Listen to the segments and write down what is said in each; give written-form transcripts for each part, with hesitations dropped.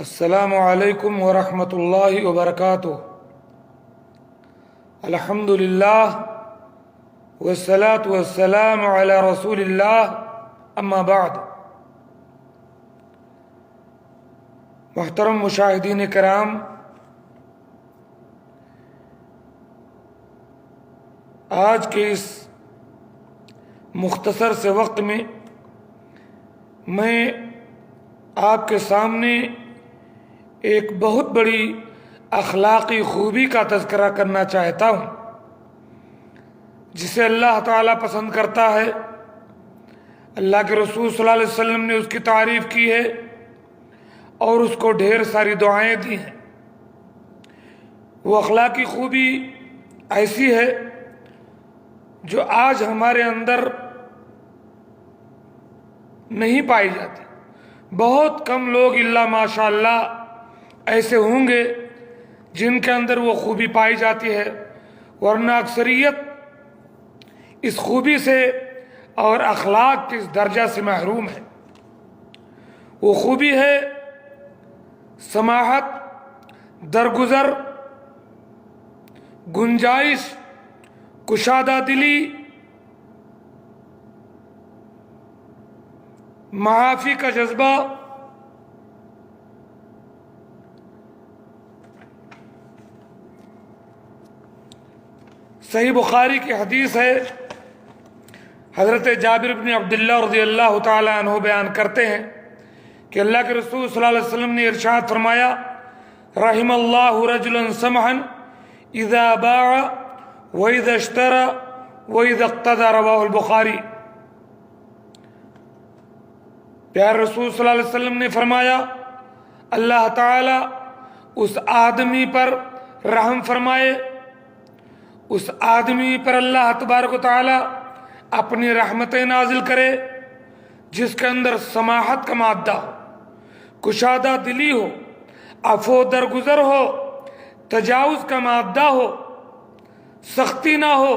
السلام علیکم ورحمۃ اللہ وبرکاتہ۔ الحمد للہ والصلاة والسلام علی رسول اللہ، اما بعد۔ محترم مشاہدین کرام، آج کے اس مختصر سے وقت میں آپ کے سامنے ایک بہت بڑی اخلاقی خوبی کا تذکرہ کرنا چاہتا ہوں، جسے اللہ تعالیٰ پسند کرتا ہے۔ اللہ کے رسول صلی اللہ علیہ وسلم نے اس کی تعریف کی ہے اور اس کو ڈھیر ساری دعائیں دی ہیں۔ وہ اخلاقی خوبی ایسی ہے جو آج ہمارے اندر نہیں پائی جاتی۔ بہت کم لوگ الا ماشاء اللہ ایسے ہوں گے جن کے اندر وہ خوبی پائی جاتی ہے، ورنہ اکثریت اس خوبی سے اور اخلاق کے اس درجہ سے محروم ہے۔ وہ خوبی ہے سماحت، درگزر، گنجائش، کشادہ دلی، معافی کا جذبہ، صحیح بخاری کی حدیث ہے، حضرت جابر بن عبداللہ رضی اللہ تعالی عنہ بیان کرتے ہیں کہ اللہ کے رسول صلی اللہ علیہ وسلم نے ارشاد فرمایا، رحم اللہ رجلا سمحا اذا باع واذا اشترى واذا اقتدى، رواہ البخاری۔ پیارے رسول صلی اللہ علیہ وسلم نے فرمایا، اللہ تعالی اس آدمی پر رحم فرمائے، اس آدمی پر اللہ تبارک و تعالی اپنی رحمتیں نازل کرے جس کے اندر سماحت کا مادہ ہو، کشادہ دلی ہو، عفو درگزر ہو، تجاوز کا مادہ ہو، سختی نہ ہو،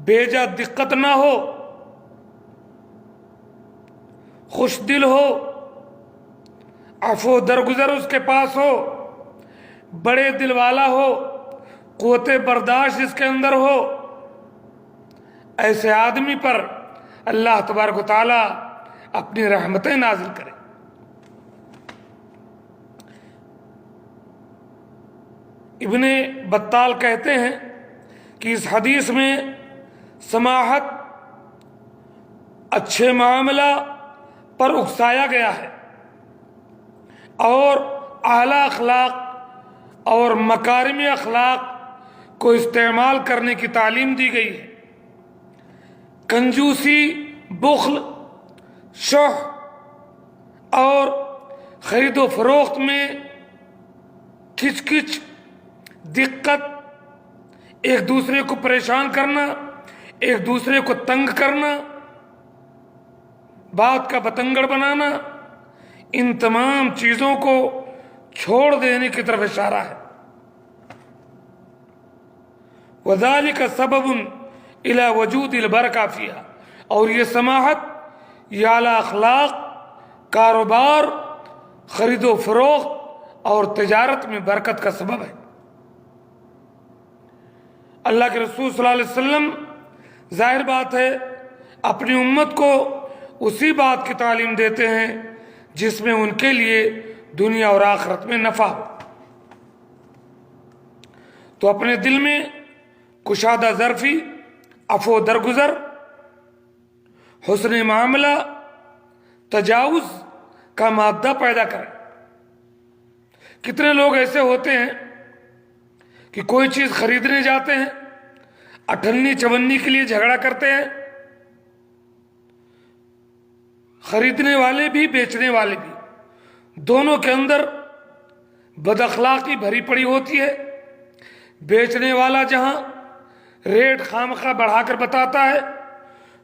بیجا دقت نہ ہو، خوش دل ہو، عفو درگزر اس کے پاس ہو، بڑے دل والا ہو، قوت برداشت اس کے اندر ہو، ایسے آدمی پر اللہ تبارک و تعالی اپنی رحمتیں نازل کرے۔ ابن بطال کہتے ہیں کہ اس حدیث میں سماحت، اچھے معاملہ پر اکسایا گیا ہے اور اعلیٰ اخلاق اور مکارم اخلاق کو استعمال کرنے کی تعلیم دی گئی ہے۔ کنجوسی، بخل، شح اور خرید و فروخت میں کھچ کچ، دقت، ایک دوسرے کو پریشان کرنا، ایک دوسرے کو تنگ کرنا، بات کا بتنگڑ بنانا، ان تمام چیزوں کو چھوڑ دینے کی طرف اشارہ ہے۔ وَذَلِكَ سَبَبٌ إِلَى وُجُودِ الْبَرَكَةِ فِيهَا، اور یہ سماحت، یہ اعلیٰ اخلاق، کاروبار، خرید و فروخت اور تجارت میں برکت کا سبب ہے۔ اللہ کے رسول صلی اللہ علیہ وسلم ظاہر بات ہے اپنی امت کو اسی بات کی تعلیم دیتے ہیں جس میں ان کے لیے دنیا اور آخرت میں نفع ہو۔ تو اپنے دل میں کشادہ ظرفی، عفو درگزر، حسن معاملہ، تجاوز کا مادہ پیدا کریں۔ کتنے لوگ ایسے ہوتے ہیں کہ کوئی چیز خریدنے جاتے ہیں، اٹھنی چونی کے لیے جھگڑا کرتے ہیں، خریدنے والے بھی بیچنے والے بھی، دونوں کے اندر بد اخلاقی بھری پڑی ہوتی ہے۔ بیچنے والا جہاں ریٹ خامخواہ بڑھا کر بتاتا ہے،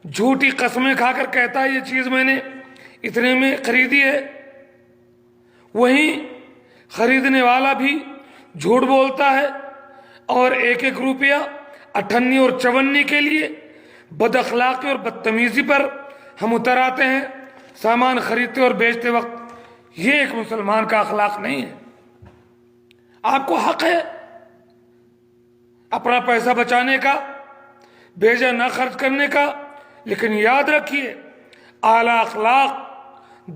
جھوٹی قسمیں کھا کر کہتا ہے یہ چیز میں نے اتنے میں خریدی ہے، وہیں خریدنے والا بھی جھوٹ بولتا ہے اور ایک ایک روپیہ اٹھنی اور چونی کے لیے بد اخلاقی اور بدتمیزی پر ہم اتر آتے ہیں۔ سامان خریدتے اور بیچتے وقت یہ ایک مسلمان کا اخلاق نہیں ہے۔ آپ کو حق ہے اپنا پیسہ بچانے کا، بیجا نہ خرچ کرنے کا، لیکن یاد رکھیے اعلیٰ اخلاق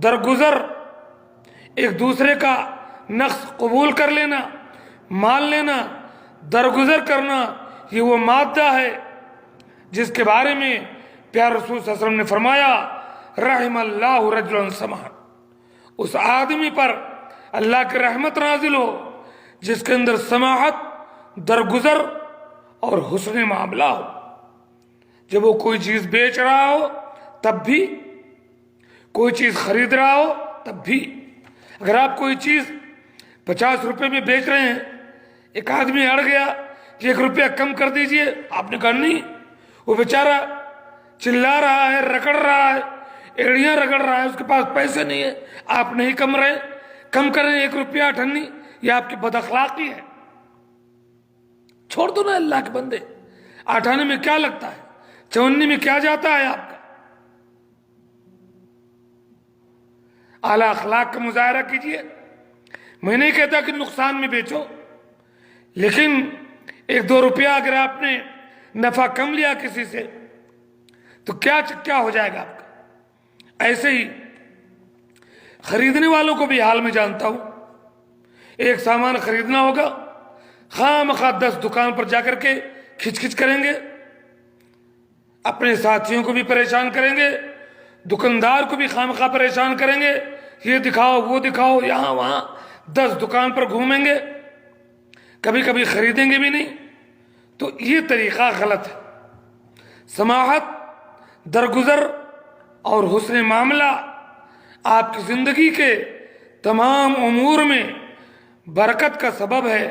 درگزر، ایک دوسرے کا نقص قبول کر لینا، مان لینا، درگزر کرنا، یہ وہ مادہ ہے جس کے بارے میں پیارے رسول صلی اللہ علیہ وسلم نے فرمایا رحم اللہ رجلا سمحا، اس آدمی پر اللہ کی رحمت نازل ہو جس کے اندر سماحت، درگزر اور حسن معاملہ ہو۔ جب وہ کوئی چیز بیچ رہا ہو تب بھی، کوئی چیز خرید رہا ہو تب بھی، اگر آپ کوئی چیز 50 روپے میں بیچ رہے ہیں، ایک آدمی اڑ گیا کہ 1 روپیہ کم کر دیجئے، آپ نے کہا نہیں، وہ بیچارہ چلا رہا ہے، رگڑ رہا ہے، ایڑیاں رگڑ رہا ہے، اس کے پاس پیسے نہیں ہے، آپ نہیں کم کریں 1 روپیہ 98، یہ آپ کی بد اخلاقی ہے۔ چھوڑ دو نا اللہ کے بندے، 98 میں کیا لگتا ہے، 54 میں کیا جاتا ہے آپ کا۔ اعلیٰ اخلاق کا مظاہرہ کیجئے۔ میں نہیں کہتا کہ نقصان میں بیچو، لیکن 1-2 روپیہ اگر آپ نے نفع کم لیا کسی سے تو کیا ہو جائے گا آپ کا۔ ایسے ہی خریدنے والوں کو بھی حال میں جانتا ہوں، ایک سامان خریدنا ہوگا، خواہ مخواہ 10 دکان پر جا کر کے کھچ کریں گے، اپنے ساتھیوں کو بھی پریشان کریں گے، دکاندار کو بھی خواہ مخواہ پریشان کریں گے، یہ دکھاؤ وہ دکھاؤ، یہاں وہاں 10 دکان پر گھومیں گے، کبھی کبھی خریدیں گے بھی نہیں۔ تو یہ طریقہ غلط ہے۔ سماحت، درگزر اور حسن معاملہ آپ کی زندگی کے تمام امور میں برکت کا سبب ہے،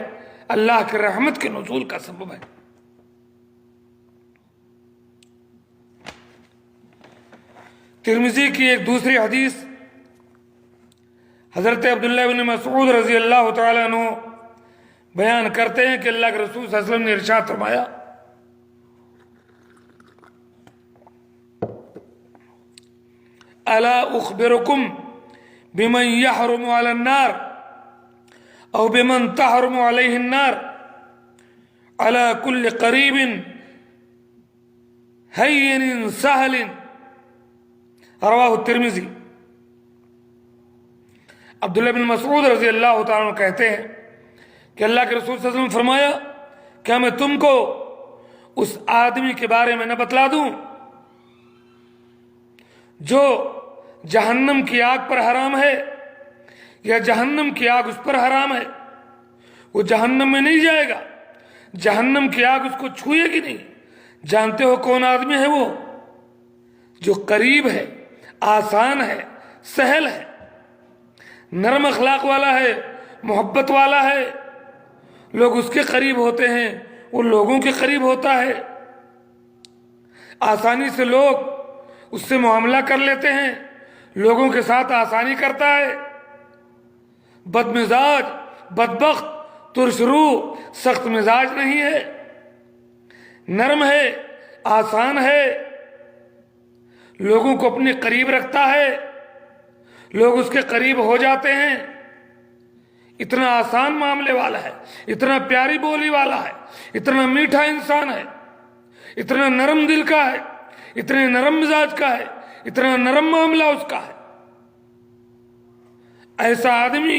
اللہ کی رحمت کے نزول کا سبب ہے۔ ترمذی کی ایک دوسری حدیث حضرت عبداللہ بن مسعود رضی اللہ تعالیٰ عنہ بیان کرتے ہیں کہ اللہ کے رسول صلی اللہ علیہ وسلم نے ارشاد فرمایا الا اخبرکم بمن یحرم علی النار او بمن تحرم علیہ النار علی کل قریب ہین سہل، رواہ الترمذی۔ عبداللہ بن مسعود رضی اللہ تعالیٰ عنہ کہتے ہیں کہ اللہ کے رسول صلی اللہ علیہ وسلم فرمایا کیا میں تم کو اس آدمی کے بارے میں نہ بتلا دوں جو جہنم کی آگ پر حرام ہے، یا جہنم کی آگ اس پر حرام ہے، وہ جہنم میں نہیں جائے گا، جہنم کی آگ اس کو چھوئے گی نہیں۔ جانتے ہو کون آدمی ہے وہ؟ جو قریب ہے، آسان ہے، سہل ہے، نرم اخلاق والا ہے، محبت والا ہے، لوگ اس کے قریب ہوتے ہیں، وہ لوگوں کے قریب ہوتا ہے، آسانی سے لوگ اس سے معاملہ کر لیتے ہیں، لوگوں کے ساتھ آسانی کرتا ہے، بد مزاج، بدبخت، ترش روح، سخت مزاج نہیں ہے، نرم ہے، آسان ہے، لوگوں کو اپنے قریب رکھتا ہے، لوگ اس کے قریب ہو جاتے ہیں، اتنا آسان معاملے والا ہے، اتنا پیاری بولی والا ہے، اتنا میٹھا انسان ہے، اتنا نرم دل کا ہے، اتنے نرم مزاج کا ہے، اتنا نرم معاملہ اس کا ہے۔ ایسا آدمی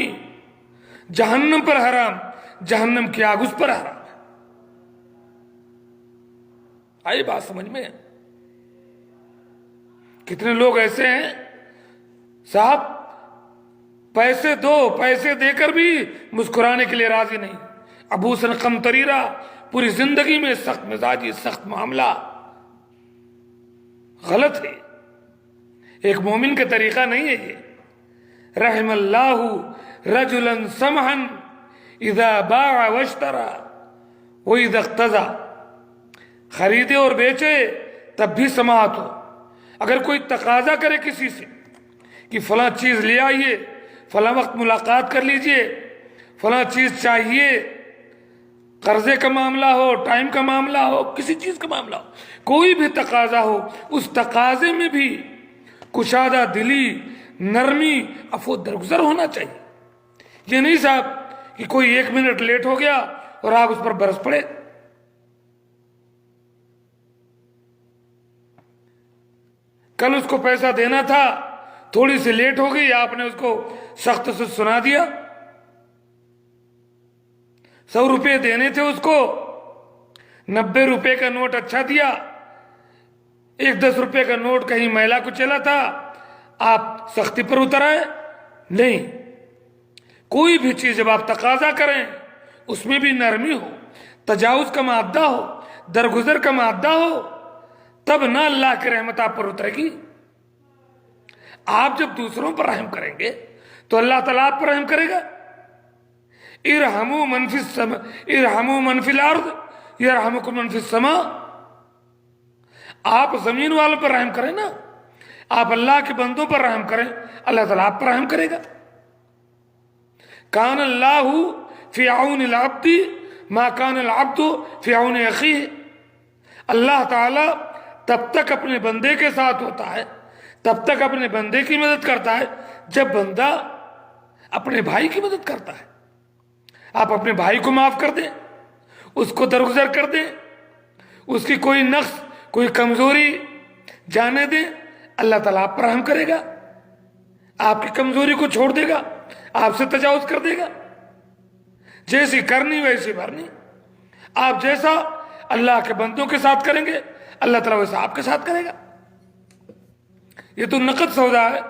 جہنم پر حرام، جہنم کی آگ اس پر حرام ہے۔ آئی بات سمجھ میں؟ کتنے لوگ ایسے ہیں صاحب پیسے دو، پیسے دے کر بھی مسکرانے کے لیے راضی نہیں، ابوسن قمطریرہ، پوری زندگی میں سخت مزاجی، سخت معاملہ، غلط ہے، ایک مومن کا طریقہ نہیں ہے یہ۔ رحم اللہ رجلا سمحا اذا باع واشترى واذا اقتضى، خریدے اور بیچے تب بھی سماحت ہو۔ اگر کوئی تقاضا کرے کسی سے کہ فلاں چیز لے آئیے، فلاں وقت ملاقات کر لیجئے، فلاں چیز چاہیے، قرضے کا معاملہ ہو، ٹائم کا معاملہ ہو، کسی چیز کا معاملہ ہو، کوئی بھی تقاضا ہو، اس تقاضے میں بھی کشادہ دلی، نرمی عفو درگزر ہونا چاہیے. یہ نہیں صاحب کہ کوئی 1 منٹ لیٹ ہو گیا اور آپ اس پر برس پڑے. کل اس کو پیسہ دینا تھا, تھوڑی سی لیٹ ہو گئی, آپ نے اس کو سخت سے سنا دیا. 100 روپے دینے تھے اس کو, 90 روپے کا نوٹ اچھا دیا, 10 روپے کا نوٹ کہیں میلا کو چلا تھا, آپ سختی پر اتر آئے. نہیں, کوئی بھی چیز جب آپ تقاضا کریں اس میں بھی نرمی ہو, تجاوز کا مادہ ہو, درگزر کا مادہ ہو, تب نہ اللہ کی رحمت آپ پر اترے گی. آپ جب دوسروں پر رحم کریں گے تو اللہ تعالیٰ آپ پر رحم کرے گا. ارحموا من فی الارض یرحمکم من فی السماء. آپ زمین والوں پر رحم کریں نا, آپ اللہ کے بندوں پر رحم کریں, اللہ تعالیٰ آپ پر رحم کرے گا. کان اللہ فی عون العبد ما کان العبد فی عون اخیہ. اللہ تعالیٰ تب تک اپنے بندے کے ساتھ ہوتا ہے, تب تک اپنے بندے کی مدد کرتا ہے جب بندہ اپنے بھائی کی مدد کرتا ہے. آپ اپنے بھائی کو معاف کر دیں, اس کو درگزر کر دیں, اس کی کوئی نقص کوئی کمزوری جانے دیں, اللہ تعالیٰ آپ پر رحم کرے گا, آپ کی کمزوری کو چھوڑ دے گا, آپ سے تجاوز کر دے گا. جیسی کرنی ویسی بھرنی. آپ جیسا اللہ کے بندوں کے ساتھ کریں گے اللہ تعالیٰ ویسا آپ کے ساتھ کرے گا. یہ تو نقد سودا ہے.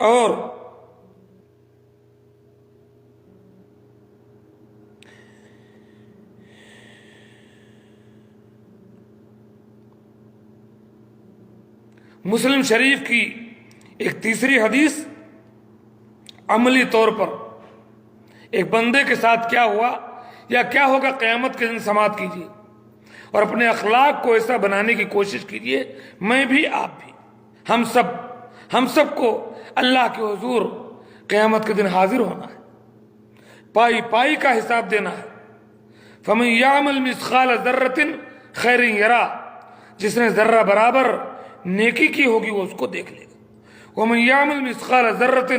اور مسلم شریف کی ایک تیسری حدیث عملی طور پر ایک بندے کے ساتھ کیا ہوا یا کیا ہوگا قیامت کے دن سماعت کیجیے اور اپنے اخلاق کو ایسا بنانے کی کوشش کیجیے. میں بھی, آپ بھی, ہم سب کو اللہ کے حضور قیامت کے دن حاضر ہونا ہے, پائی پائی کا حساب دینا ہے. فمن یعمل مثقال ذرۃ خیر یرا. جس نے ذرہ برابر نیکی کی ہوگی وہ اس کو دیکھ لے گا. ومن یعمل مثقال ذرۃ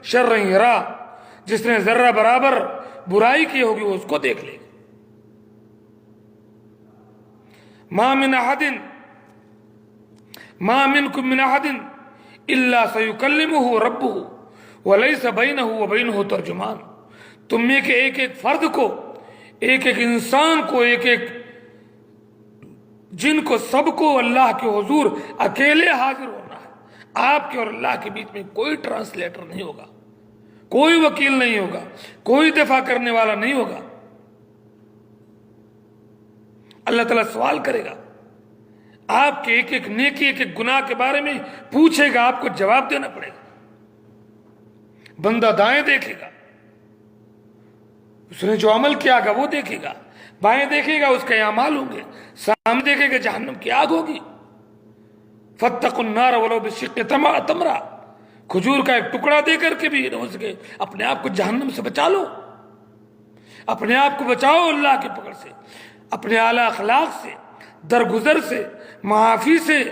شر یرا. جس نے ذرہ برابر برائی کی ہوگی وہ اس کو دیکھ لے گا. ما منکم من احد الا سیکلمہ ربہ ولیس بینہ وبینہ ترجمان. تم میں کے ایک ایک فرد کو, ایک ایک انسان کو, ایک ایک جن کو, سب کو اللہ کے حضور اکیلے حاضر ہونا ہے. آپ کے اور اللہ کے بیچ میں کوئی ٹرانسلیٹر نہیں ہوگا, کوئی وکیل نہیں ہوگا, کوئی دفاع کرنے والا نہیں ہوگا. اللہ تعالیٰ سوال کرے گا, آپ کے ایک ایک نیکی ایک ایک گناہ کے بارے میں پوچھے گا, آپ کو جواب دینا پڑے گا. بندہ دائیں دیکھے گا, اس نے جو عمل کیا گا وہ دیکھے گا, بائیں دیکھے گا اس کے اعمال ہوں گے, سامنے دیکھے گا جہنم کی آگ ہوگی. فاتقوا النار ولو بشق تمرہ. کھجور کا ایک ٹکڑا دے کر کے بھی ہو سکے اپنے آپ کو جہنم سے بچا لو, اپنے آپ کو بچاؤ اللہ کی پکڑ سے, اپنے اعلیٰ اخلاق سے, درگزر سے, معافی سے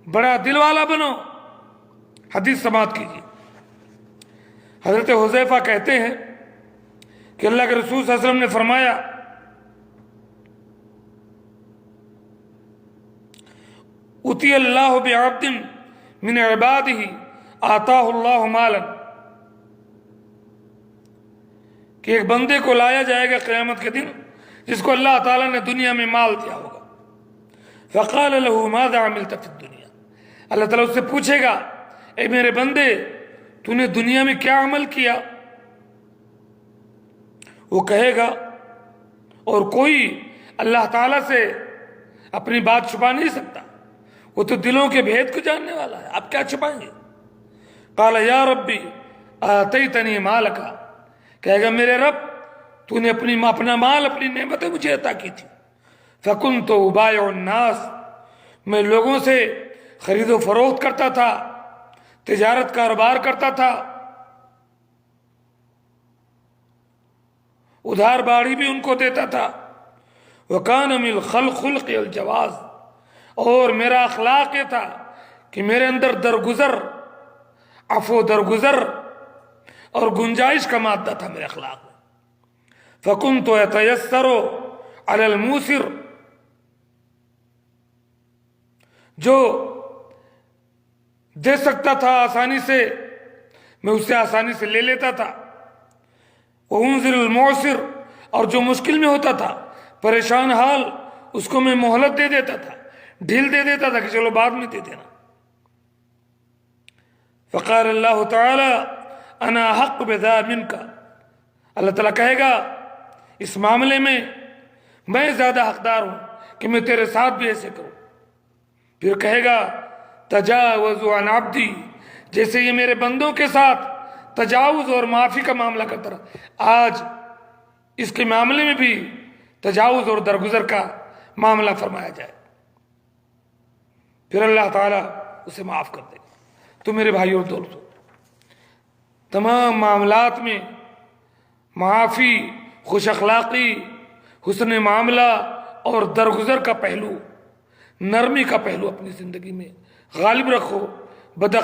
بڑا دل والا بنو. حدیث سماعت کیجیے. حضرت حذیفہ کہتے ہیں کہ اللہ کے رسول صلی اللہ علیہ وسلم نے فرمایا, اتی اللہ بعبد من عبادہ آتاہ اللہ مالا. کہ ایک بندے کو لایا جائے گا قیامت کے دن جس کو اللہ تعالیٰ نے دنیا میں مال دیا ہوگا. فقال له ماذا عملت فی الدنیا. اللہ تعالیٰ اس سے پوچھے گا, اے میرے بندے تو نے دنیا میں کیا عمل کیا. وہ کہے گا, اور کوئی اللہ تعالیٰ سے اپنی بات چھپا نہیں سکتا, وہ تو دلوں کے بھید کو جاننے والا ہے, آپ کیا چھپائیں گے. قال یا ربی آتیتنی مالکا. کہے گا میرے رب تو نے اپنا مال, اپنی نعمتیں مجھے عطا کی تھی. فکنت ابایع الناس. میں لوگوں سے خرید و فروخت کرتا تھا, تجارت کاروبار کرتا تھا. ادھار باڑی بھی ان کو دیتا تھا. وَكَانَ مِنْ خَلْقِ الْجَوَازِ، اور میرا اخلاق یہ تھا کہ میرے اندر درگزر، عفو درگزر اور گنجائش کا مادہ تھا میرے اخلاق میں. فَكُنْتُ يَتَيَسَّرُ عَلَى الْمُوسِرِ، جو دے سکتا تھا آسانی سے میں اسے آسانی سے لے لیتا تھا. وَأُنْزِلُ الْمُعْسِرِ، اور جو مشکل میں ہوتا تھا، پریشان حال، اس کو میں مہلت دے دیتا تھا، ڈھیل دے دیتا تھا کہ چلو بعد میں دے دینا. فقال اللہ تعالی انا حق بذا منک، اللہ تعالیٰ کہے گا اس معاملے میں میں زیادہ حقدار ہوں کہ میں تیرے ساتھ بھی ایسے کروں. پھر کہے گا تجاوز عن عبدی، جیسے یہ میرے بندوں کے ساتھ تجاوز اور معافی کا معاملہ کرتا رہا، آج اس کے معاملے میں بھی تجاوز اور درگزر کا معاملہ فرمایا جائے. پھر اللہ تعالیٰ اسے معاف کر دے گا. تو میرے بھائیوں اور دوستوں، تمام معاملات میں معافی، خوش اخلاقی، حسن معاملہ اور درگزر کا پہلو، نرمی کا پہلو اپنی زندگی میں غالب رکھو.